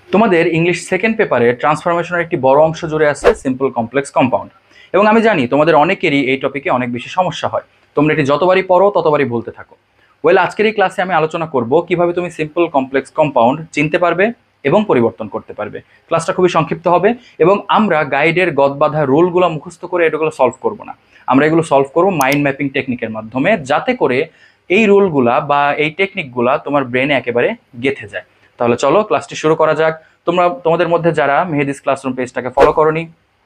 তোমাদের English second পেপারে ট্রান্সফরমেশনের একটি বড় অংশ জুড়ে আছে সিম্পল কমপ্লেক্স কম্পাউন্ড। এবং আমি জানি তোমাদের অনেকেরই এই টপিকে অনেক বেশি সমস্যা হয়। তোমরা এটি যতবারই পড়ো ততবারই ভুলতে থাকো। আজকের এই ক্লাসে আমি আলোচনা করব কিভাবে তুমি সিম্পল কমপ্লেক্স কম্পাউন্ড চিনতে পারবে এবং পরিবর্তন করতে পারবে। ক্লাসটা খুবই সংক্ষিপ্ত হবে এবং আমরা গাইডের গদবাঁধা রুলগুলো মুখস্থ করে এগুলো সলভ করব না। আমরা এগুলো সলভ করব মাইন্ড ম্যাপিং টেকনিকের মাধ্যমে, যাতে করে এই রুলগুলা বা এই টেকনিকগুলা তোমার ব্রেনে একেবারে গেঁথে যায়। তাহলে চলো ক্লাসটি শুরু করা যাক। তোমাদের মধ্যে যারা মেহেদিস ক্লাসরুম পেজটাকে ফলো করোনি,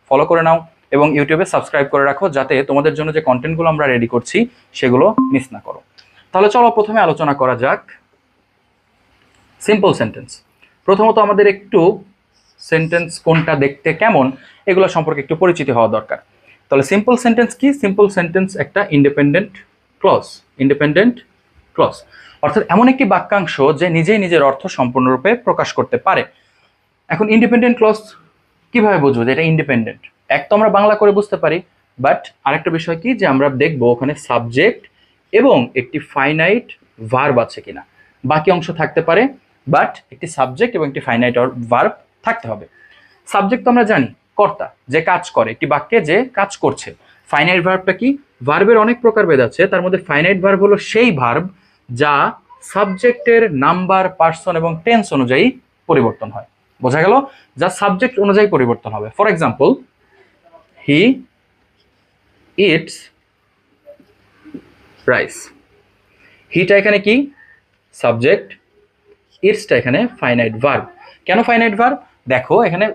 ফলো করে নাও এবং ইউটিউবে সাবস্ক্রাইব করে রাখো, যাতে তোমাদের জন্য যে কন্টেন্টগুলো আমরা রেডি করছি সেগুলো মিস না করো। তাহলে চলো প্রথমে আলোচনা করা যাক সিম্পল সেন্টেন্স। প্রথমত আমাদের একটু সেন্টেন্স কোনটা দেখতে কেমন এগুলো সম্পর্কে একটু পরিচিত হওয়া দরকার। তাহলে সিম্পল সেন্টেন্স কি? সিম্পল সেন্টেন্স একটা ইন্ডিপেন্ডেন্ট ক্লজ। ইন্ডিপেন্ডেন্ট ক্লজ অর্থাৎ এমন একটি বাক্যাংশ যে নিজেই নিজের অর্থ সম্পূর্ণরূপে প্রকাশ করতে পারে। এখন ইন্ডিপেন্ডেন্ট ক্লজ কিভাবে বুঝবো যে এটা ইন্ডিপেন্ডেন্ট? এক তো আমরা বাংলা করে বুঝতে পারি, বাট আরেকটা বিষয় কি যে আমরা দেখবো ওখানে সাবজেক্ট এবং একটি ফাইনাইট ভার্ব আছে কিনা। বাকি অংশ থাকতে পারে, বাট একটি সাবজেক্ট এবং একটি ফাইনাইট ভার্ব থাকতে হবে। সাবজেক্ট তো আমরা জানি কর্তা, যে কাজ করে, একটি বাক্যে যে কাজ করছে। ফাইনাইট ভার্বটা কি? ভার্বের অনেক প্রকারভেদ আছে, তার মধ্যে ফাইনাইট ভার্ব হলো সেই ভার্ব যা সাবজেক্টের নাম্বার, পার্সন এবং টেন্স অনুযায়ী পরিবর্তন হয়। বোঝা গেল? যা সাবজেক্ট অনুযায়ী পরিবর্তন হবে। For example, he eats rice. হিটা এখানে কি? সাবজেক্ট। ইটসটা এখানে ফাইনাইট ভার্ব। কেন ফাইনাইট ভার্ব? দেখো এখানে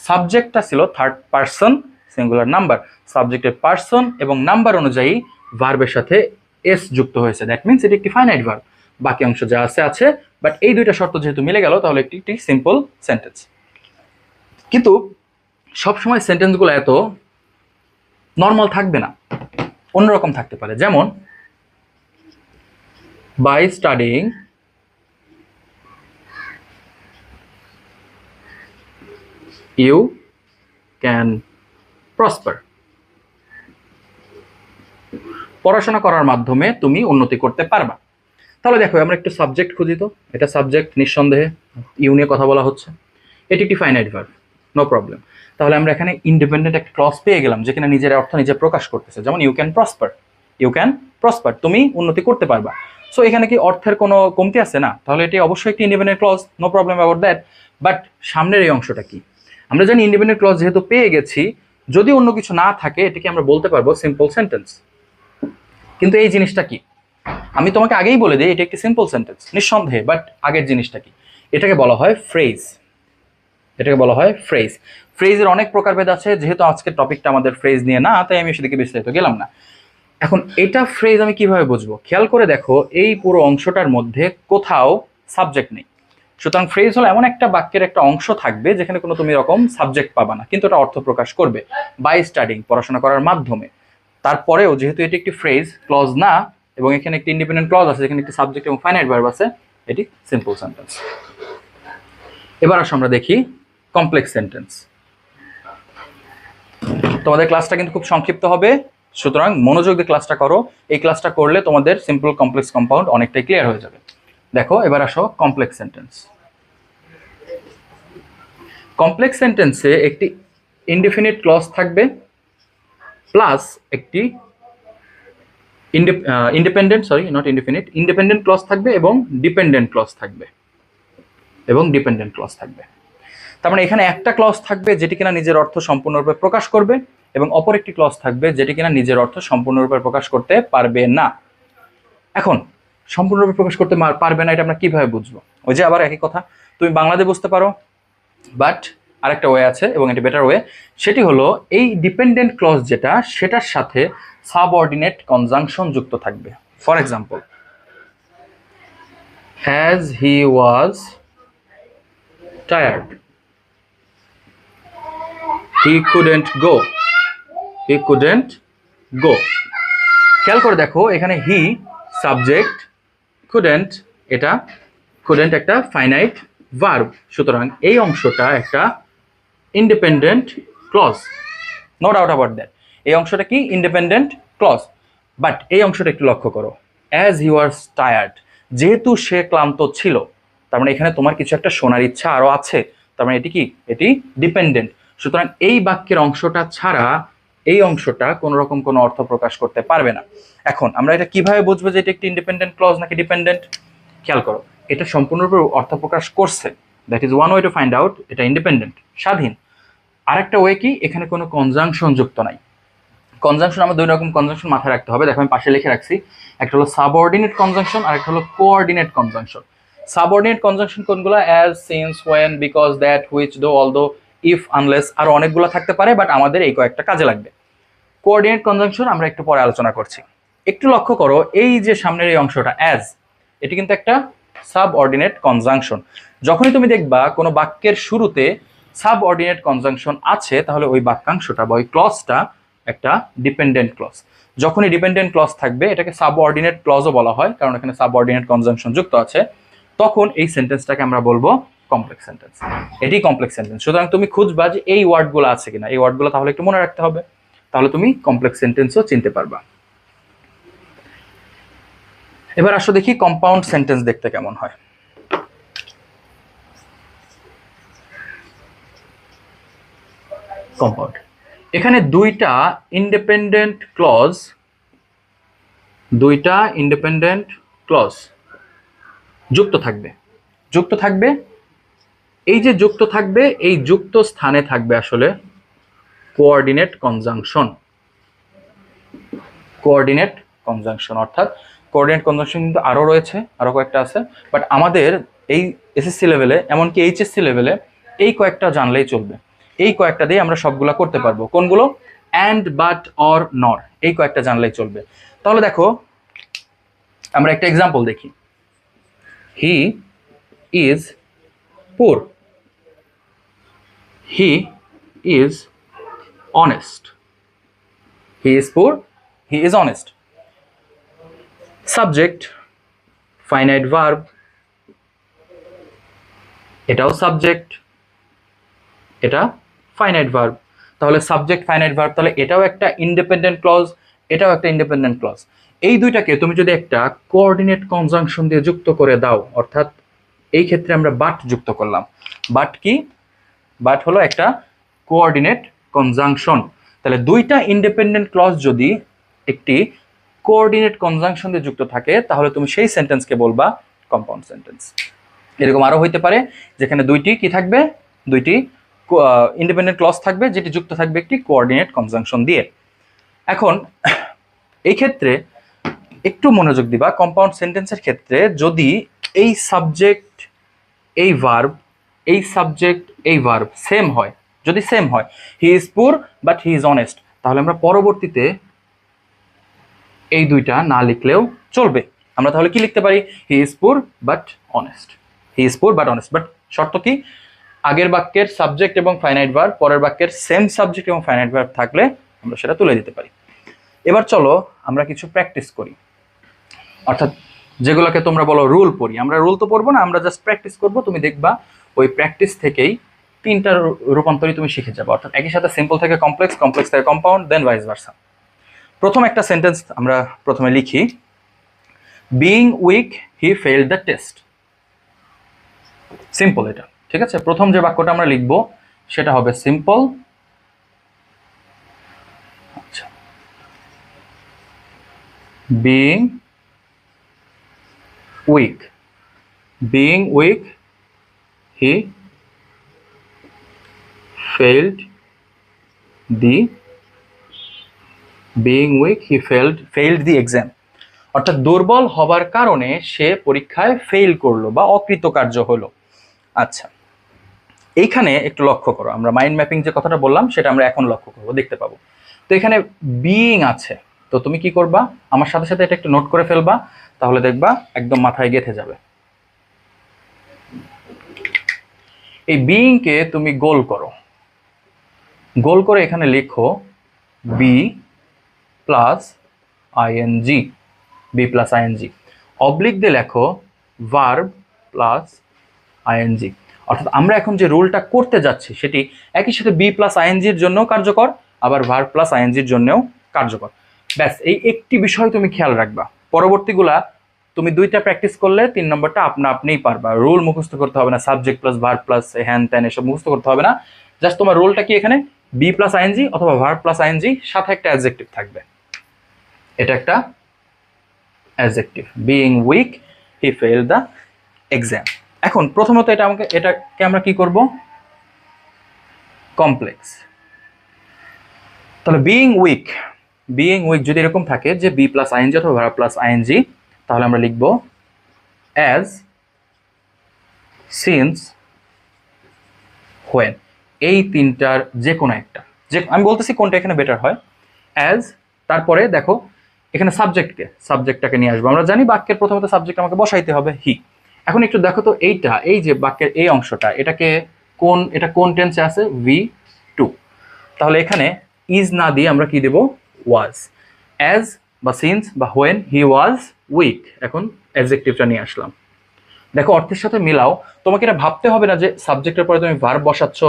সাবজেক্টটা ছিল থার্ড পার্সন সিঙ্গুলার নাম্বার, সাবজেক্টের পার্সন এবং নাম্বার অনুযায়ী ভার্বের সাথে এস যুক্ত হয়েছে। দ্যাট মিনস এটি একটি ফাইনাইট ভার্ব। বাকি অংশ যা আছে আছে, বাট এই দুইটা শর্ত যেহেতু মিলে গেল তাহলে একটি সিম্পল সেন্টেন্স। কিন্তু সবসময় সেন্টেন্সগুলো এত নর্মাল থাকবে না, অন্যরকম থাকতে পারে। যেমন, by studying you can prosper. পড়াশোনা করার মাধ্যমে তুমি উন্নতি করতে পারবা। তাহলে দেখো আমরা একটু সাবজেক্ট খুঁজি তো। এটা সাবজেক্ট, নিঃসন্দেহে ইউ নিয়ে কথা বলা হচ্ছে। এটি একটি ফাইনাইট ভার্ব, নো প্রবলেম। তাহলে আমরা এখানে ইন্ডিপেন্ডেন্ট একটা ক্লজ পেয়ে গেলাম, যেখানে নিজের অর্থ নিজে প্রকাশ করতেছে। যেমন you can prosper, you can prosper, তুমি উন্নতি করতে পারবা। সো এখানে কি অর্থের কোনো কমতি আছে? না। তাহলে এটি অবশ্যই একটি independent clause, no problem about that. But সামনের এই অংশটা কি? আমরা জানি ইন্ডিপেন্ডেন্ট ক্লজ যেহেতু পেয়ে গেছি, যদি অন্য কিছু না থাকে এটাকে আমরা বলতে পারবো সিম্পল সেন্টেন্স। কিন্তু এই জিনিসটা কি? আমি তোমাকে আগেই বলে দিই এটা একটি সিম্পল সেন্টেন্স নিঃসন্দেহে, বাট আগের জিনিসটা কি? এটাকে বলা হয় ফ্রেজ। এটাকে বলা হয় ফ্রেজ। ফ্রেজের অনেক প্রকারভেদ আছে, যেহেতু আজকের টপিকটা আমাদের ফ্রেজ নিয়ে না, তাই আমি সেদিকে বিস্তারিত গেলাম না। এখন এটা ফ্রেজ আমি কিভাবে বুঝবো? খেয়াল করে দেখো, এই পুরো অংশটার মধ্যে কোথাও সাবজেক্ট নেই। সুতরাং ফ্রেজ হলো এমন একটা বাক্যের একটা অংশ থাকবে যেখানে কোনো তুমি রকম সাবজেক্ট পাবা না, কিন্তু এটা অর্থ প্রকাশ করবে। বাই স্টাডিং, পড়াশোনা করার মাধ্যমে। তারপরেও যেহেতু এটি একটি ফ্রেজ, ক্লজ না, এবং এখানে একটি ইন্ডিপেন্ডেন্ট ক্লজ আছে যেখানে একটি সাবজেক্ট এবং ফাইনাইট ভার্ব আছে, এটি সিম্পল সেন্টেন্স। এবার আসো আমরা দেখি কমপ্লেক্স সেন্টেন্স। তোমাদের ক্লাসটা কিন্তু খুব সংক্ষিপ্ত হবে, সুতরাং মনোযোগ দিয়ে ক্লাসটা করো। এই ক্লাসটা করলে তোমাদের সিম্পল কমপ্লেক্স কম্পাউন্ড অনেকটাই ক্লিয়ার হয়ে যাবে। দেখো এবার আসো কমপ্লেক্স সেন্টেন্স। কমপ্লেক্স সেন্টেন্সে একটি ইনডিফিনিট ক্লজ থাকবে, প্লাস একটি ইন্ডিপেন্ডেন্ট ক্লজ থাকবে এবং ডিপেন্ডেন্ট ক্লজ থাকবে। তার মানে এখানে একটা ক্লজ থাকবে যেটি কিনা নিজের অর্থ সম্পূর্ণরূপে প্রকাশ করবে, এবং অপর একটি ক্লজ থাকবে যেটি কিনা নিজের অর্থ সম্পূর্ণরূপে প্রকাশ করতে পারবে না। এখন সম্পূর্ণরূপে প্রকাশ করতে পারবে না, এটা আমরা কিভাবে বুঝবো? ওই যে আবার একই কথা, তুমি বাংলাতে বুঝতে পারো, বাট আরেকটা ওয়ে আছে এবং এটি বেটার ওয়ে। সেটি হলো এই ডিপেন্ডেন্ট ক্লজ যেটা, সেটার সাথে সাবঅর্ডিনেট কনজাংশন যুক্ত থাকবে। For example, as he was tired, he couldn't go. খেয়াল করে দেখো এখানে হি সাবজেক্ট, couldn't এটা couldn't একটা ফাইনাইট ভার্ব। সুতরাং এই অংশটা একটা independent clause, no doubt about that. এই অংশটা কি? Independent clause. বাট এই অংশটা একটু লক্ষ্য করো, অ্যাজ হি ওয়াজ টায়ার্ড, যেহেতু সে ক্লান্ত ছিল, তার মানে এখানে তোমার কিছু একটা শোনার ইচ্ছা আরো আছে। তার মানে এটি কি, এটি ডিপেন্ডেন্ট। সুতরাং এই বাক্যের অংশটা ছাড়া এই অংশটা কোনো রকম কোনো অর্থ প্রকাশ করতে পারবে না। এখন আমরা এটা কিভাবে বুঝবো যে এটা একটি ইন্ডিপেন্ডেন্ট ক্লজ নাকি ডিপেন্ডেন্ট? খেয়াল করো, এটা সম্পূর্ণরূপে অর্থ প্রকাশ করছে, that is one way to find out এটা ইন্ডিপেন্ডেন্ট, স্বাধীন। আরেকটা ওয়ে কি, এখানে কোনো কনজাংশন যুক্ত নাই। কনজাংশন, আমরা দুই রকম কনজাংশন মাথায় রাখতে হবে, দেখো আমি পাশে লিখে রাখছি। একটা হলো সাবঅর্ডিনেট কনজাংশন আর একটা হলো কোঅর্ডিনেট কনজাংশন। সাবঅর্ডিনেট কনজাংশন কোনগুলো? As, since, when, because, that, which, though, although, if, unless, আর অনেকগুলো থাকতে পারে, বাট আমাদের এই কয়েকটা কাজে লাগবে। কোঅর্ডিনেট কনজাংশন আমরা একটু পরে আলোচনা করছি। একটু লক্ষ্য করো, এই যে সামনের এই অংশটা অ্যাজ, এটি কিন্তু একটা সাবঅর্ডিনেট কনজাংশন। যখনই তুমি দেখবা কোনো বাক্যের শুরুতে সাবঅর্ডিনেট কনজাংশন আছে, তাহলে ওই বাক্যাংশটা বা ওই ক্লজটা একটা ডিপেন্ডেন্ট ক্লজ। যখনই ডিপেন্ডেন্ট ক্লজ থাকবে, এটাকে সাবঅর্ডিনেট ক্লজও বলা হয়, কারণ এখানে সাবঅর্ডিনেট কনজাংশন যুক্ত আছে, তখন এই সেন্টেন্সটাকে আমরা বলবো কমপ্লেক্স সেন্টেন্স। এটি কমপ্লেক্স সেন্টেন্স। সুতরাং তুমি খুঁজবা যে এই ওয়ার্ডগুলো আছে কিনা, এই ওয়ার্ডগুলো তাহলে একটু মনে রাখতে হবে, তাহলে তুমি কমপ্লেক্স সেন্টেন্সও চিনতে পারবা। এবার আসো দেখি কম্পাউন্ড সেন্টেন্স দেখতে কেমন হয়। কম্পাউন্ড, এখানে দুইটা ইন্ডিপেন্ডেন্ট ক্লজ যুক্ত থাকবে। এই যে যুক্ত থাকবে, এই যুক্ত স্থানে থাকবে আসলে কোঅর্ডিনেট কনজাংশন। অর্থাৎ কোঅর্ডিনেট কনজাংশন কিন্তু আরো রয়েছে, আরো কয়েকটা আছে, বাট আমাদের এই এসএসসি লেভেলে, এমনকি এইচএসসি লেভেলে এই কয়েকটা জানলেই চলবে। এই কয়েকটা দিয়ে আমরা সবগুলা করতে পারবো। কোনগুলো? অ্যান্ড, বাট, অর, নর, এই কয়েকটা জানলেই চলবে। তাহলে দেখো আমরা একটা এক্সাম্পল দেখি। হি ইজ পুর, he is honest, he is পুর, he is honest. Subject, finite verb, এটাও সাবজেক্ট, এটা ফাইনাইট ভার্ব। তাহলে সাবজেক্ট, ফাইনাইট ভার্ব, তাহলে এটাও একটা ইন্ডিপেন্ডেন্ট ক্লজ, এটাও একটা ইন্ডিপেন্ডেন্ট ক্লজ। এই দুইটাকে তুমি যদি একটা কোঅর্ডিনেট কনজাংশন দিয়ে যুক্ত করে দাও, অর্থাৎ এই ক্ষেত্রে আমরা বাট যুক্ত করলাম। বাট কি? বাট হলো একটা কোঅর্ডিনেট কনজাংশন। তাহলে দুইটা ইন্ডিপেন্ডেন্ট ক্লজ যদি একটি কোঅর্ডিনেট কনজাংশন দিয়ে যুক্ত থাকে, তাহলে তুমি সেই সেন্টেন্সকে বলবা কম্পাউন্ড সেন্টেন্স। এরকম আরো হইতে পারে যেখানে দুইটি কি থাকবে, দুইটি ইন্ডিপেন্ডেন্ট ক্লজ থাকবে, যেটি যুক্ত থাকবে একটি কোঅর্ডিনেট কনজাংশন দিয়ে। এখন এই ক্ষেত্রে একটু মনোযোগ দিবা, কম্পাউন্ড সেন্টেন্সের ক্ষেত্রে যদি এই সাবজেক্ট, এই ভার্ব, এই সাবজেক্ট, এই ভার্ব সেম হয়, যদি সেম হয়, হি ইজ পুর বাট হি ইজ অনেস্ট, তাহলে আমরা পরবর্তীতে এই দুইটা না লিখলেও চলবে। আমরা তাহলে কি লিখতে পারি? হি ইজ পুর বাট অনেস্ট, হি ইজ পুর বাট অনেস্ট। বাট শর্ত কি? আগের বাক্যের সাবজেক্ট এবং ফাইনাইট ভার্ব পরের বাক্যের সেম সাবজেক্ট এবং ফাইনাইট ভার্ব থাকলে আমরা সেটা তুলে দিতে পারি। এবার চলো আমরা কিছু প্র্যাকটিস করি, অর্থাৎ যেগুলোকে তোমরা বলো রুল পড়ি। আমরা রুল তো পড়বো না, আমরা জাস্ট প্র্যাকটিস করবো। তুমি দেখবা ওই প্র্যাকটিস থেকেই তিনটা রূপান্তরই তুমি শিখে যাবে, অর্থাৎ একই সাথে সিম্পল থেকে কমপ্লেক্স, কমপ্লেক্স থেকে কম্পাউন্ড, দেন ভাইস ভার্সা। প্রথম একটা সেন্টেন্স আমরা প্রথমে লিখি, being weak he failed the test. Simple এটা, ঠিক আছে? প্রথম যে বাক্যটা আমরা লিখবো সেটা হবে সিম্পল। আচ্ছা, being weak, being weak he failed the exam, অর্থাৎ দুর্বল হবার কারণে সে পরীক্ষায় ফেল করলো বা অকৃতকার্য হলো। আচ্ছা, এইখানে একটু লক্ষ্য করো, আমরা মাইন্ড ম্যাপিং যে কথাটা বললাম সেটা আমরা এখন লক্ষ্য করবো, দেখতে পাবো। তো এখানে বিইং আছে, তো তুমি কি করবা? আমার সাথে সাথে এটা একটু নোট করে ফেলবা, তাহলে দেখবা একদম মাথায় গেঁথে যাবে। এই বিইং কে তুমি গোল করো, গোল করে এখানে লেখো B plus ING, B plus ING. Oblique দিয়ে লেখো ভার্ব প্লাস আইএনজি। অর্থাৎ আমরা এখন যে রুলটা করতে যাচ্ছি সেটি একই সাথে বি প্লাস আইএনজির জন্যও কার্যকর, আবার ভার্ব প্লাস আইএনজির জন্যও কার্যকর। ব্যাস, এই একটি বিষয় তুমি খেয়াল রাখবা, পরবর্তীগুলা তুমি দুইটা প্র্যাকটিস করলে 3 নম্বরটা আপনিই পারবা। রুল মুখস্থ করতে হবে না, সাবজেক্ট প্লাস ভার্ব প্লাস হ্যান ত্যান এসব মুখস্থ করতে হবে না। জাস্ট তোমার রুলটা কি, এখানে বি প্লাস আইএনজি অথবা ভার্ব প্লাস আইএনজি সাথে একটা অ্যাডজেক্টিভ থাকবে। এটা একটা adjective, being weak he failed the exam. এখন প্রথমত এটাকে আমরা কি করব, কমপ্লেক্স। তাহলে বিইং উইক যদি এরকম থাকে যে বি প্লাস আইএনজি অথবা ভার্ব প্লাস আইএনজি, তাহলে আমরা লিখব অ্যাজ, সিন্স, হোয়েন, এই তিনটার যে কোনো একটা। যে আমি বলতেছি কোনটা এখানে বেটার হয়। অ্যাজ, তারপরে দেখো এখানে সাবজেক্টটাকে নিয়ে আসবো। আমরা জানি বাক্যের প্রথমত সাবজেক্ট আমাকে বসাইতে হবে হি। এখন একটু দেখো তো এই যে বাক্যের এই অংশটা, এটা কোন টেন্সে আছে, V2। তাহলে এখানে ইজ না দিয়ে আমরা কি দেব, ওয়াজ। অ্যাজ বা সিন্স বা হোয়েন হি ওয়াজ উইক, এখন অ্যাডজেক্টিভটা নিয়ে আসলাম। দেখো অর্থের সাথে মিলাও। তোমাকে এটা ভাবতে হবে না যে সাবজেক্টের পরে তুমি ভার্ব বসাচ্ছ,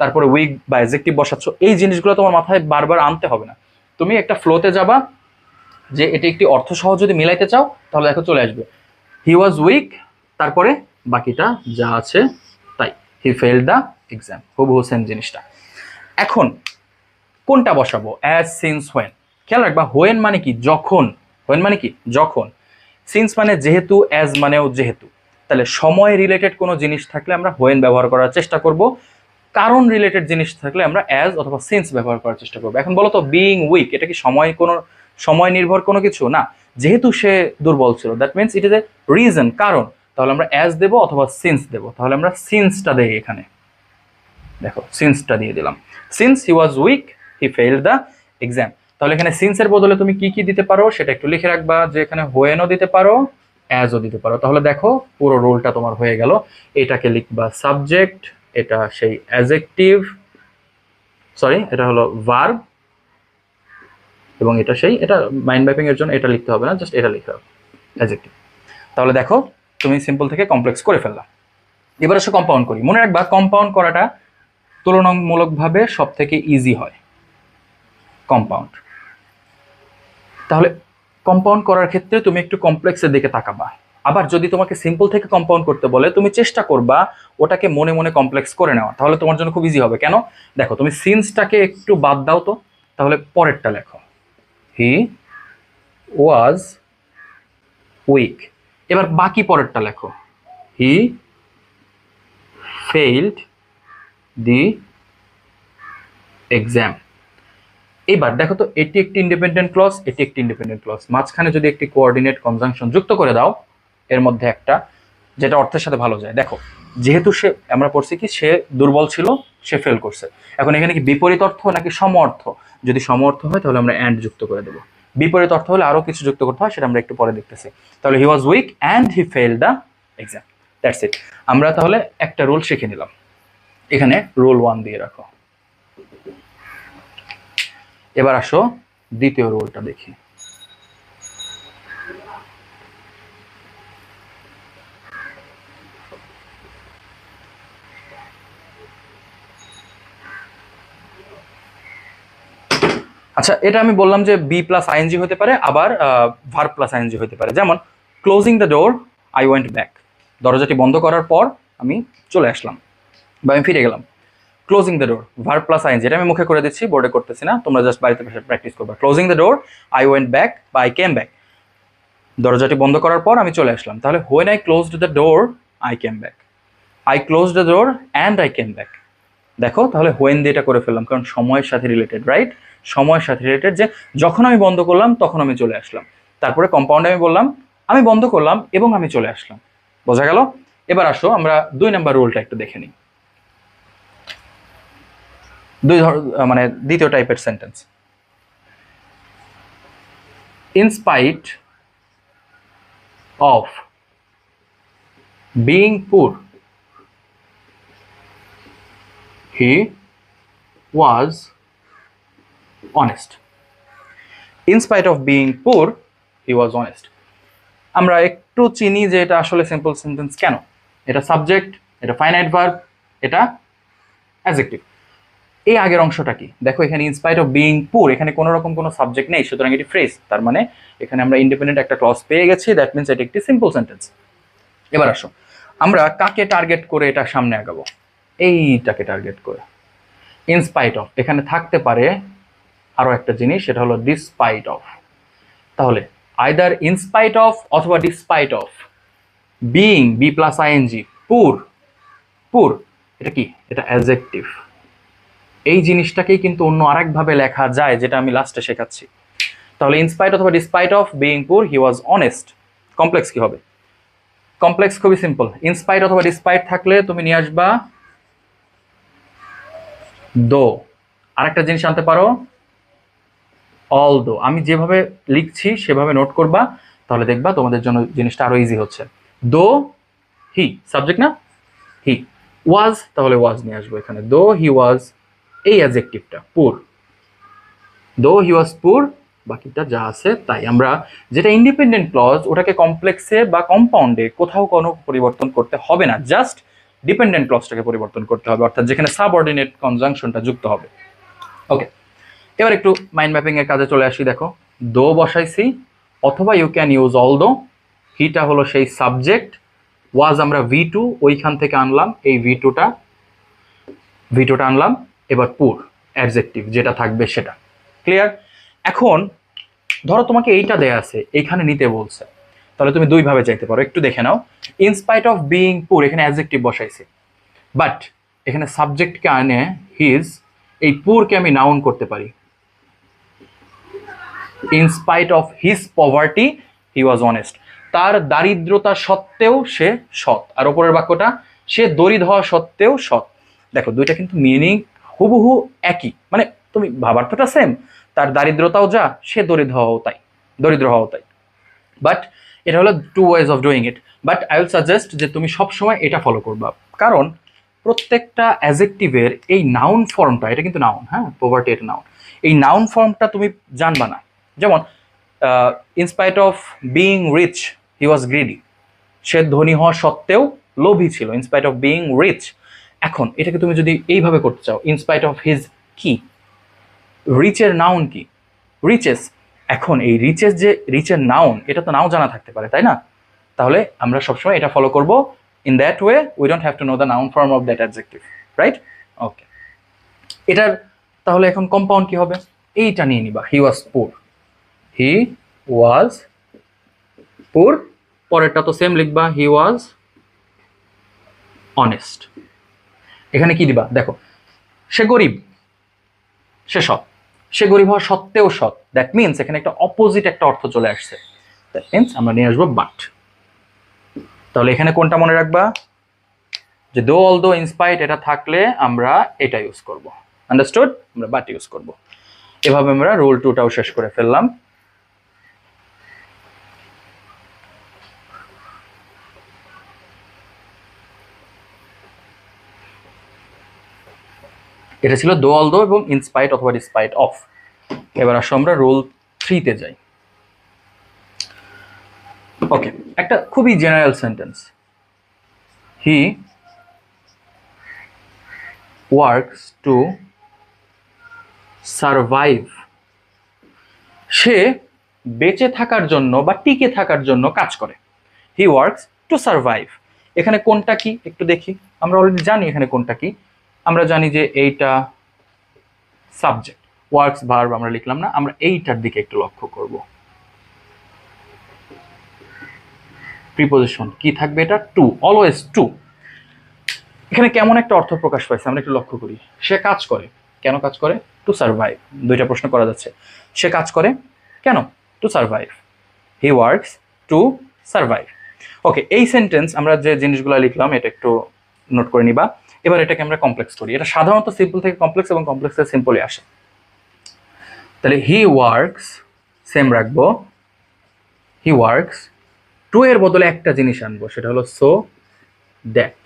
তারপরে উইক বা অ্যাডজেক্টিভ বসাচ্ছ, এই জিনিসগুলো তোমার মাথায় বারবার আনতে হবে না। তুমি একটা ফ্লোতে যাবা যে এটি একটি অর্থ সহ যদি মিলাইতে চাও, তাহলে দেখো চলে আসবে হি ওয়াজ উইক, তারপরে বাকিটা যা আছে তাই, হি ফেইলড দ্য এক্সাম, হুবহু সেম জিনিসটা। এখন কোনটা বসাবো, অ্যাজ, সিন্স, হোয়েন। খেয়াল রাখবা হোয়েন মানে কি, যখন। হোয়েন মানে কি, যখন। সিন্স মানে যেহেতু, অ্যাজ মানেও যেহেতু। তাহলে সময় রিলেটেড কোনো জিনিস থাকলে আমরা হোয়েন ব্যবহার করার চেষ্টা করব, কারণ রিলেটেড জিনিস থাকলে আমরা অ্যাজ অথবা সিন্স ব্যবহার করার চেষ্টা করবো। এখন বলো তো বিইং উইক এটা কি সময় নির্ভর কোনো কিছু না? যেহেতু সে দুর্বল ছিল, that means it is a reason, কারণ। তাহলে আমরা অ্যাজ দেবো অথবা সিন্স দেবো। তাহলে আমরা সিন্সটা দেই এখানে, দেখো সিন্সটা দিয়ে দিলাম। Since he was week he failed the exam. তাহলে এখানে সিন্সের বদলে তুমি কি কি দিতে পারো সেটা একটু লিখে রাখবা, যে এখানে হোয়েনও দিতে পারো, অ্যাজও দিতে পারো। তাহলে দেখো পুরো রোলটা তোমার হয়ে গেল। এটাকে লিখবা সাবজেক্ট, এটা সেই অ্যাডজেক্টিভ, এটা হলো ভার্ব, এবং এটা মাইন্ড ম্যাপিং এর জন্য এটা লিখতে হবে না, জাস্ট এটা লিখতে হবে অ্যাডজেক্টিভ। তাহলে দেখো তুমি সিম্পল থেকে কমপ্লেক্স করে ফেললাম। এবার এসে কম্পাউন্ড করি। মনে রাখবা কম্পাউন্ড করাটা তুলনামূলকভাবে সব থেকে ইজি হয়, কম্পাউন্ড। তাহলে কম্পাউন্ড করার ক্ষেত্রে তুমি একটু কমপ্লেক্সের দিকে তাকাবা। আবার যদি তোমাকে সিম্পল থেকে কম্পাউন্ড করতে বলে, তুমি চেষ্টা করবা ওটাকে মনে মনে কমপ্লেক্স করে নেওয়া, তাহলে তোমার জন্য খুব ইজি হবে। কেন, দেখো তুমি সিন্সটাকে একটু বাদ দাও তো, তাহলে পরেরটা লেখো, হি ওয়াজ উইক। এবার বাকি পরেরটা লেখো, হি ফেইলড দি এক্সাম। এবার দেখো তো এটি একটি ইন্ডিপেন্ডেন্ট ক্লজ, এটি একটি ইন্ডিপেন্ডেন্ট ক্লজ, মাঝখানে যদি একটি কোঅর্ডিনেট কনজাংশন যুক্ত করে দাও এর মধ্যে একটা, যেটা অর্থের সাথে ভালো যায়। দেখো যেহেতু আমরা পড়ছি কি সে দুর্বল ছিল, সে ফেল করছে। এখন এখানে কি বিপরীত অর্থ নাকি সম অর্থ? যদি সম অর্থ হয় তাহলে আমরা অ্যান্ড যুক্ত করে দেবো। বিপরীত অর্থ হলে আরো কিছু যুক্ত করতে হয়, সেটা আমরা একটু পরে দেখতেছি। তাহলে he was weak and he failed the exam, that's it. আমরা তাহলে একটা রুল শিখে নিলাম। এখানে রুল 1 দিয়ে রাখো। এবার আসো দ্বিতীয় রুলটা দেখি। আচ্ছা, এটা আমি বললাম যে বি প্লাস আইএনজি হতে পারে, আবার ভার্ব প্লাস আইএনজি হতে পারে। যেমন closing the door I went back, দরজাটি বন্ধ করার পর আমি চলে আসলাম বা আমি ফিরে গেলাম। Closing the door verb plus ING, এটা আমি মুখে করে দিচ্ছি, বোর্ডে করতেছি না, তোমরা জাস্ট বাড়িতে প্র্যাকটিস করবা। Closing the door I went back বা আই কেম ব্যাক, দরজাটি বন্ধ করার পর আমি চলে আসলাম। তাহলে when I closed the door I came back, I closed the door and I came back. দেখো তাহলে হোয়েন দিয়ে এটা করে ফেললাম, কারণ সময়ের সাথে রিলেটেড, রাইট? সময়ের সাথে রিলেটেড, যে যখন আমি বন্ধ করলাম তখন আমি চলে আসলাম। তারপরে কম্পাউন্ডে আমি বললাম আমি বন্ধ করলাম এবং আমি চলে আসলাম। বোঝা গেল? এবার আসো আমরা 2 নাম্বার রুলটা একটু দেখে নিই। মানে দ্বিতীয় টাইপের sentence. In spite of being poor he was honest. In spite of being poor he was honest. আমরা একটু চিনি যে এটা আসলে সিম্পল সেন্টেন্স কেন। এটা সাবজেক্ট, এটা ফাইনাইট ভার্ব, এটা অ্যাডজেক্টিভ। এই আগের অংশটা কি দেখো, এখানে ইনস্পাইট অফ বিইং পুর, এখানে কোনো রকম কোনো সাবজেক্ট নেই, সুতরাং এটি ফ্রেজ। তার মানে এখানে আমরা ইন্ডিপেন্ডেন্ট একটা ক্লজ পেয়ে গেছি, দ্যাট মিনস এটি একটি সিম্পল সেন্টেন্স। এবার আসো আমরা কাকে টার্গেট করে এটা সামনে আগাবো, এইটাকে টার্গেট করে। ইনস্পাইট অফ এখানে থাকতে পারে আরো একটা জিনিস, সেটা হলো ডিসপাইট অফ। তাহলে আইদার ইনস্পাইট অফ অথবা despite of being, B plus ING, poor, poor এটা কি, এটা অ্যাডজেক্টিভ। এই জিনিসটাকেই কিন্তু অন্য আরেকভাবে লেখা যায়, যেটা আমি লাস্টে শেখাচ্ছি। তাহলে ইনস্পাইট অথবা despite of being poor he was honest. Complex কি হবে, কমপ্লেক্স খুবই সিম্পল। ইনস্পাইট অথবা ডিসপাইট থাকলে তুমি নিয়ে আসবা দো, আরেকটা জিনিস আনতে পারো অল দো। আমি যেভাবে লিখছি সেভাবে নোট করবা, তাহলে দেখবা তোমাদের জন্য জিনিসটা আরো ইজি হচ্ছে। দো হি সাবজেক্ট না, হি ওয়াজ, তাহলে ওয়াজ নিয়ে আসবো এখানে। দো হি ওয়াজ, এই অ্যাডজেক্টিভটা পুর, দো হি ওয়াজ পুর, বাকিটা যা আছে তাই। আমরা যেটা ইন্ডিপেন্ডেন্ট ক্লজ ওটাকে কমপ্লেক্সে বা কম্পাউন্ডে কোথাও কোনো পরিবর্তন করতে হবে না, জাস্ট ডিপেন্ডেন্ট ক্লজটাকে পরিবর্তন করতে হবে, অর্থাৎ যেখানে সাবঅর্ডিনেট কনজাংশনটা যুক্ত হবে। ওকে, এবার একটু মাইন্ড ম্যাপিং এর কাজে চলে আসি। দেখো দো বসাইছি, অথবা ইউ ক্যান ইউজ অল দো। হিটা হলো সেই সাবজেক্ট, ওয়াজ আমরা ভি টু ওইখান থেকে আনলাম, এই ভি টুটা আনলাম। এবার পুর অ্যাডজেক্টিভ যেটা থাকবে সেটা। ক্লিয়ার? এখন ধরো তোমাকে এইটা দেয়া আছে, এইখানে নিতে বলছে, তাহলে তুমি দুইভাবে চাইতে পারো, একটু দেখে নাও। ইনস্পাইট অফ বিইং পুর, এখানে অ্যাডজেক্টিভ বসাইছি, বাট এখানে সাবজেক্টকে আনে হিজ, এই পুরকে আমি নাউন করতে পারি। In spite of his poverty he was honest, তার দারিদ্রতা সত্ত্বেও সে সৎ। আর ওপরের বাক্যটা, সে দরিদ্র হওয়া সত্ত্বেও সৎ। দেখো দুইটা কিন্তু মিনিং হুবহু একই, মানে তুমি ভাবার্থটা সেম, তার দারিদ্রতাও যা, সে দরিদ্র হওয়াও তাই। বাট এটা হলো two ways of doing it. But I will suggest যে তুমি সবসময় এটা ফলো করবা, কারণ প্রত্যেকটা অ্যাজেক্টিভের এই নাউন ফর্মটা, এটা কিন্তু নাউন, হ্যাঁ পভার্টি এটা নাউন, এই নাউন ফর্মটা তুমি জানবা না। যেমন in spite of being rich he was greedy, সে ধনী হওয়া সত্ত্বেও লোভী ছিল, ইনস্পাইট অফ বিইং রিচ। এখন এটাকে তুমি যদি এইভাবে করতে চাও, ইনস্পাইট অফ হিজ কি, রিচের নাউন কি, রিচেস। এখন এই রিচেস যে রিচের নাউন, এটা তো নাও জানা থাকতে পারে, তাই না? তাহলে আমরা সবসময় এটা ফলো করব, in that way we don't have to know the noun form of that adjective, right? Okay, এটার তাহলে এখন কম্পাউন্ড কি হবে, এইটা নিয়ে নিবা, হি ওয়াজ পুর, হি ওয়াজ পুর। পরেরটা তো সেম লিখবা, হি ওয়াজ অনেস্ট। এখানে কি দিবা দেখো, সে গরিব, সে সৎ, সে গরিব হওয়া সত্ত্বেও সৎ, দ্যাট মিনস এখানে একটা অপোজিট একটা অর্থ চলে আসছে, দ্যাট মিনস আমরা নিয়ে আসবো বাট। তাহলে এখানে কোনটা মনে রাখবা, যে দো অল দো ইনস্পাইট এটা থাকলে আমরা এটা ইউজ করব, আন্ডারস্টুড? আমরা বাট ইউজ করব। এভাবে আমরা রুল 2টাও শেষ করে ফেললাম। এটা ছিল দো অল দো এবং ইনস্পাইট অথবা ডিসপাইট অফ। এবার আসো আমরা রুল 3তে যাই। ওকে, একটা খুবই general sentence, he works to survive, সে বেঁচে থাকার জন্য বা টিকে থাকার জন্য কাজ করে। হি ওয়ার্কস টু সারভাইভ, এখানে কোনটা কি একটু দেখি, আমরা অলরেডি জানি এখানে কোনটা কি, আমরা জানি যে এইটা সাবজেক্ট, ওয়ার্কস ভার্ব আমরা লিখলাম না, আমরা এইটার দিকে একটু লক্ষ্য করব। প্রিপোজিশন কি থাকবে, এটা টু, অলওয়েজ টু। এখানে কেমন একটা অর্থ প্রকাশ পাইছে আমরা একটু লক্ষ্য করি। সে কাজ করে, কেন কাজ করে? To survive. দুইটা প্রশ্ন করা যাচ্ছে, সে কাজ করে কেন? To survive, he works to survive. Okay, এই সেন্টেন্স আমরা যে জিনিসগুলো লিখলাম এটা একটু নোট করে নিবা। এবার এটাকে আমরা কমপ্লেক্স করি, এটা সাধারণত সিম্পল থেকে কমপ্লেক্স এবং কমপ্লেক্স থেকে সিম্পলে আসে। তাহলে হি ওয়ার্কস সেম রাখবো, হি ওয়ার্কস, টু এর বদলে একটা জিনিস আনবো, সেটা হলো সো দ্যাট।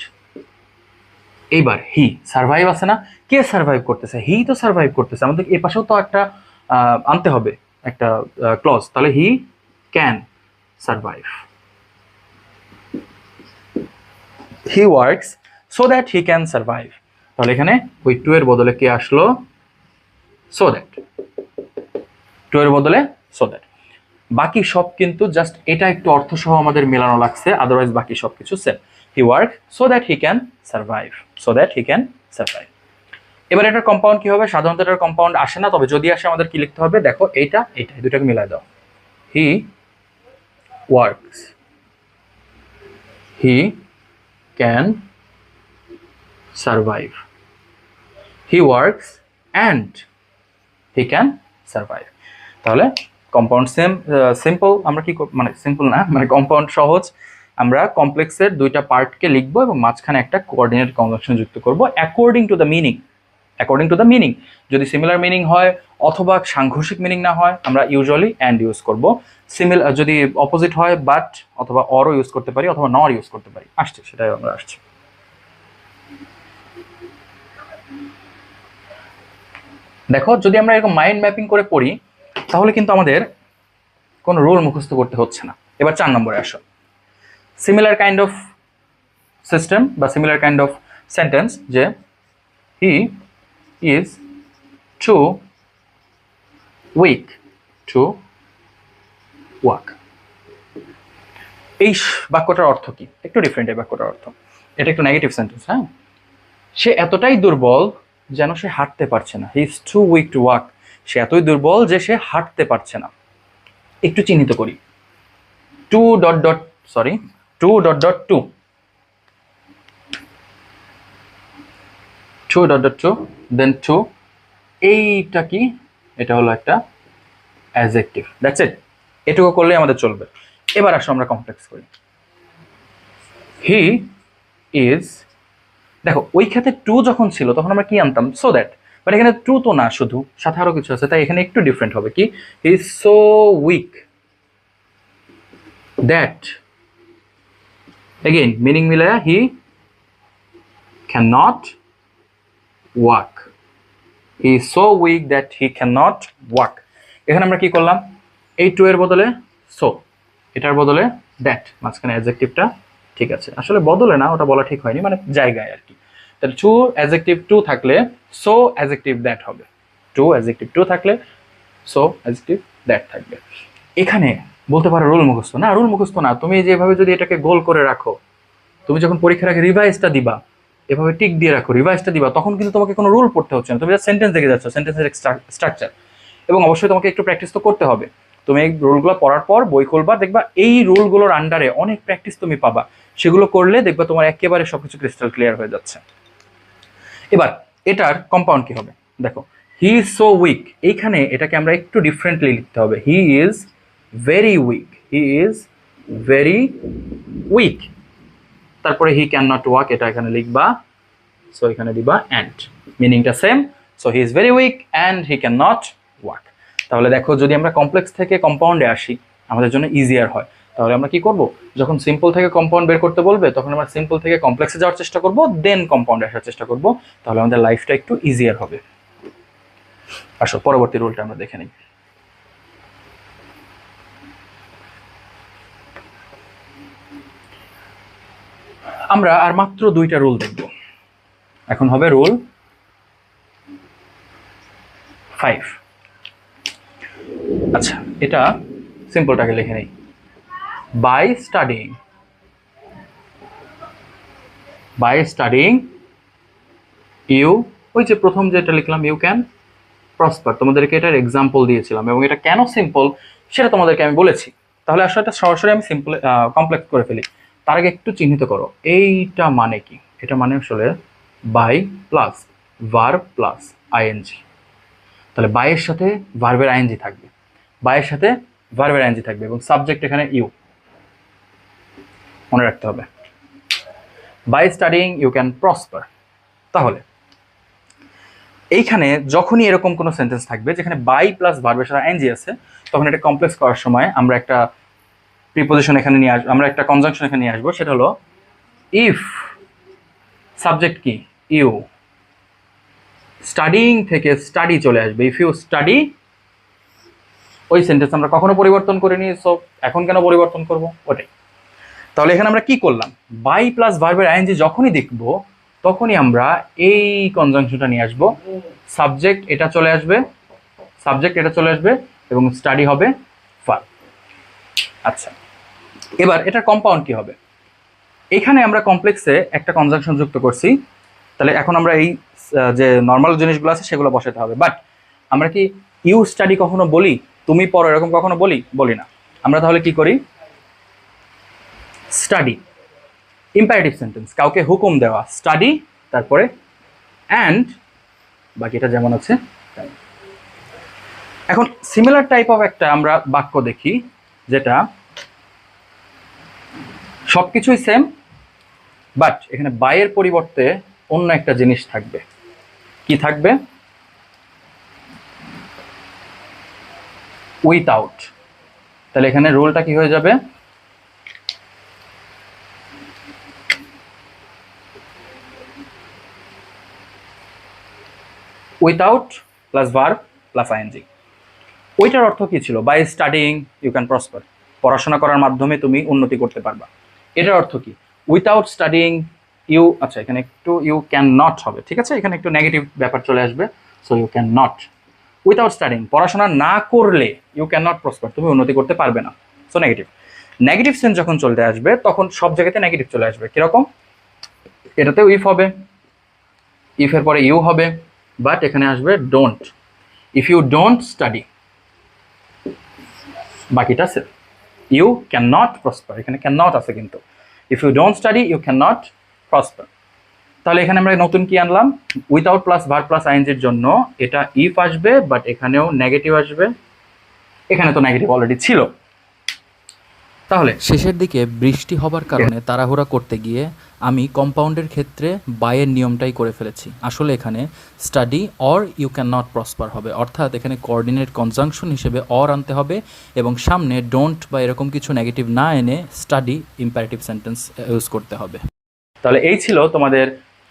এইবার হি সার্ভাইভ আছে না, কে সার্ভাইভ করতেছে? হি তো সার্ভাইভ করতেছে, আমাদের এ পাশেও তো একটা আনতে হবে, একটা ক্লজ। তাহলে he can survive, he works so that he can survive. তাহলে এখানে ওই টু এর বদলে কে আসলো, সো দ্যাট, টু এর বদলে সো দ্যাট। বাকি সব কিন্তু জাস্ট এটা একটু অর্থ সহ আমাদের মেলানো লাগছে, আদারওয়াইজ বাকি সব কিছু same. He work so that he can survive, so that he can survive. এবার এটার কম্পাউন্ড কি হবে? সাধারণত এটার কম্পাউন্ড আসে না, তবে যদি আসে আমাদের কি লিখতে হবে? দেখো এইটা দুটাকে মিলাই দাও। He works, he can survive, he works and he can survive. তাহলে কম্পাউন্ড সিম্পল, আমরা কি মানে সিম্পল না, মানে কম্পাউন্ড সহজ। আমরা কমপ্লেক্সের দুইটা পার্টকে লিখবো এবং মাঝখানে একটা কোঅর্ডিনেট কনজাংশন যুক্ত করব according to the meaning. According to the meaning, যদি সিমিলার মিনিং হয় অথবা সাংঘর্ষিক মিনিং না হয় আমরা ইউজুয়ালি অ্যান্ড ইউজ করব। যদি অপোজিট হয় বাট অথবা অরও ইউজ করতে পারি অথবা নর ইউজ করতে পারি। আসছে, সেটাই আমরা আসছি। দেখো যদি আমরা এরকম মাইন্ড ম্যাপিং করে পড়ি তাহলে কিন্তু আমাদের কোনো রুল মুখস্থ করতে হচ্ছে না। এবার 4 নম্বরে আসো। সিমিলার কাইন্ড অফ সিস্টেম বা সিমিলার কাইন্ড অফ সেন্টেন্স, যে he is too weak to walk. এই বাক্যটার অর্থ কি? একটু ডিফারেন্ট এই বাক্যটার অর্থ। এটা একটু নেগেটিভ সেন্টেন্স। হ্যাঁ, সে এতটাই দুর্বল যেন সে হাঁটতে পারছে না। He is too weak to walk. সে এতই দুর্বল যে সে হাঁটতে পারছে না। একটু চিহ্নিত করি, too dot dot to dot dot to, too dot dot to, then to. এইটা কি? এটা হলো একটা অ্যাডজেক্টিভ। That's it. এটুকু করলে আমাদের চলবে। এবার আসো আমরা কমপ্লেক্স করি। হি ইজ, দেখো ওই ক্ষেত্রে টু যখন ছিল তখন আমরা কি আনতাম? So that. বাট এখানে টু তো না, শুধু সাথে আরো কিছু আছে, তাই এখানে একটু ডিফারেন্ট হবে। কি? He is so weak that, again meaning মিলায়া, he can not walk. He is so weak that he can not walk. এখানে আমরা কি করলাম? এই টু এর বদলে সো, এটার বদলে দ্যাট, মাঝখানে অ্যাডজেক্টিভটা ঠিক আছে। আসলে বদলে না, ওটা বলা ঠিক হয়নি, মানে জায়গায় আর কি। তাহলে টু অ্যাডজেক্টিভ টু থাকলে সো অ্যাডজেক্টিভ দ্যাট হবে। টু অ্যাডজেক্টিভ টু থাকলে সো অ্যাডজেক্টিভ দ্যাট থাকবে। এখানে বলতে পারো রুল মুখস্থ না, রুল মুখস্থ না। তুমি যেভাবে যদি এটাকে গোল করে রাখো, তুমি যখন পরীক্ষার আগে রিভাইজটা দিবা, এভাবে টিক দিয়ে রাখো, রিভাইজটা দিবা, তখন কিন্তু তোমাকে কোনো রুল পড়তে হচ্ছে না। তুমি জাস্ট সেন্টেন্স দেখে যাচ্ছ, সেন্টেন্সের স্ট্রাকচার। এবং অবশ্যই তোমাকে একটু প্র্যাকটিস তো করতে হবে। তুমি এই রুলগুলো পড়ার পর বই খুলবা, দেখবা এই রুলগুলোর আন্ডারে অনেক প্র্যাকটিস তুমি পাবা। সেগুলো করলে দেখবা তোমার একেবারে সবকিছু ক্রিস্টাল ক্লিয়ার হয়ে যাচ্ছে। এবার এটার কম্পাউন্ড কি হবে? দেখো, হি ইজ সো উইক, এইখানে এটাকে আমরা একটু ডিফারেন্টলি লিখতে হবে। হি is very week, he is very week. তারপরে হি ক্যান নট ওয়াক, এটা এখানে লিখবা, সো এখানে দিবা অ্যান্ড, মিনিংটা same. So he is very weak and he can not walk. তাহলে দেখো যদি আমরা কমপ্লেক্স থেকে কম্পাউন্ডে আসি আমাদের জন্য ইজিয়ার হয়। তাহলে আমরা কি করব? যখন সিম্পল থেকে কম্পাউন্ড বের করতে বলবে তখন আমরা সিম্পল থেকে কমপ্লেক্সে যাওয়ার চেষ্টা করব, দেন কম্পাউন্ডে আসার চেষ্টা করব। তাহলে আমাদের লাইফটা একটু ইজিয়ার হবে। আসো পরবর্তী রুলটা আমরা দেখে নিই। আমরা আর মাত্র 2টা রুল দেখব। এখন হবে রুল 5। আচ্ছা, এটা সিম্পলটাকে লিখে নেই। বাই স্টাডিং ইউ, ওই যে প্রথম যেটা লিখলাম, ইউ ক্যান প্রসপার, তোমাদেরকে এটার এক্সাম্পল দিয়েছিলাম এবং এটা কেন সিম্পল সেটা তোমাদেরকে আমি বলেছি। তাহলে আসলে এটা সরাসরি আমি সিম্পল কমপ্লেক্স করে ফেলি। তার আগে একটু চিহ্নিত করো, এইটা মানে কি? এটা মানে আসলে by plus verb plus ING. তাহলে বাইয়ের সাথে ভার্বের আইএনজি থাকবে, বাইয়ের সাথে ভার্বের আইএনজি থাকবে এবং সাবজেক্ট এখানে ইউ, মনে রাখতে হবে। By studying you can prosper. তাহলে এইখানে যখনই এরকম কোনো সেন্টেন্স থাকবে যেখানে বাই প্লাস ভার্বের সাথে আইএনজি আছে, তখন এটা কমপ্লেক্স করার সময় আমরা একটা প্রিপোজিশন এখানে নিয়ে আসবো, আমরা একটা কনজাংশন এখানে নিয়ে আসবো। সেটা হলো ইফ, সাবজেক্ট কি? ইউ, স্টাডিং থেকে স্টাডি চলে আসবে। ইফ ইউ স্টাডি, ওই সেন্টেন্স আমরা কখনো পরিবর্তন করিনি, সো এখন কেন পরিবর্তন করব? ওটাই। তাহলে এখানে আমরা কি করলাম? বাই প্লাস ভার্বের আইএনজি যখনই দেখবো তখনই আমরা এই কনজাংশনটা নিয়ে আসবো, সাবজেক্ট এটা চলে আসবে এবং স্টাডি হবে ভার্ব। আচ্ছা, এবার এটার কম্পাউন্ড কি হবে? এখানে আমরা কমপ্লেক্সে একটা কনজাংশন যুক্ত করছি, তাহলে এখন আমরা এই যে নর্মাল জিনিসগুলো আছে সেগুলো বসাতে হবে। বাট আমরা কি ইউ স্টাডি কখনো বলি, তুমি পড়ো, এরকম কখনো বলি না। আমরা তাহলে কি করি, স্টাডি ইম্পারেটিভ সেন্টেন্স, কাউকে হুকুম দেওয়া, স্টাডি তারপরে অ্যান্ড বাকিটা যেমন আছে। এখন সিমিলার টাইপ অফ একটা আমরা বাক্য দেখি, যেটা সবকিছুই সেম, বাট এখানে বাইয়ের পরিবর্তে অন্য একটা জিনিস থাকবে। কি থাকবে? উইথআউট। তাহলে এখানে রুলটা কি হয়ে যাবে? Without plus verb plus ING. ওইটার অর্থ কি ছিল? By studying you can prosper, পড়াশোনা করার মাধ্যমে তুমি উন্নতি করতে পারবা। এটার অর্থ কি? উইথআউট স্টাডিং ইউ, আচ্ছা এখানে একটু ইউ ক্যান নট হবে, ঠিক আছে, এখানে একটু নেগেটিভ ব্যাপার চলে আসবে। So you can not, without studying, পড়াশোনা না করলে ইউ ক্যান নট প্রসপার, তুমি উন্নতি করতে পারবে না। So negative. নেগেটিভ সেন্স যখন চলতে আসবে তখন সব জায়গাতে নেগেটিভ চলে আসবে। কিরকম? এটাতেও ইফ হবে, ইফের পরে ইউ হবে, বাট এখানে আসবে don't. If you don't study, বাকিটা same, you can not prosper, এখানে ক্যান নট আছে কিন্তু। If you don't study you can not prosper. তাহলে এখানে আমরা নতুন কি আনলাম? উইথআউট প্লাস ভার্ব প্লাস আইএনজির জন্য এটা ইফ আসবে, বাট এখানেও নেগেটিভ আসবে। এখানে তো নেগেটিভ অলরেডি ছিল। তাহলে শেষের দিকে বৃষ্টি হবার কারণে তাড়াহুড়া করতে গিয়ে আমি কম্পাউন্ডের ক্ষেত্রে বাইয়ের নিয়মটাই করে ফেলেছি। আসলে এখানে study or you can not prosper হবে, অর্থাৎ এখানে কোঅর্ডিনেট কনজাংশন হিসেবে অর আনতে হবে এবং সামনে ডোন্ট বা এরকম কিছু নেগেটিভ না এনে স্টাডি ইম্পারেটিভ সেন্টেন্স ইউজ করতে হবে। তাহলে এই ছিল তোমাদের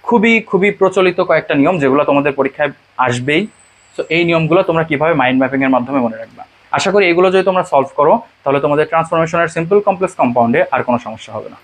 খুবই খুবই প্রচলিত কয়েকটা নিয়ম, যেগুলো তোমাদের পরীক্ষায় আসবেই। সো এই নিয়মগুলো তোমরা কিভাবে মাইন্ড ম্যাপিংয়ের মাধ্যমে মনে রাখবা। আশা করি এগুলো যদি তোমরা সলভ করো তাহলে তোমাদের ট্রান্সফরমেশনের সিম্পল কমপ্লেক্স কম্পাউন্ডে আর কোনো সমস্যা হবে না।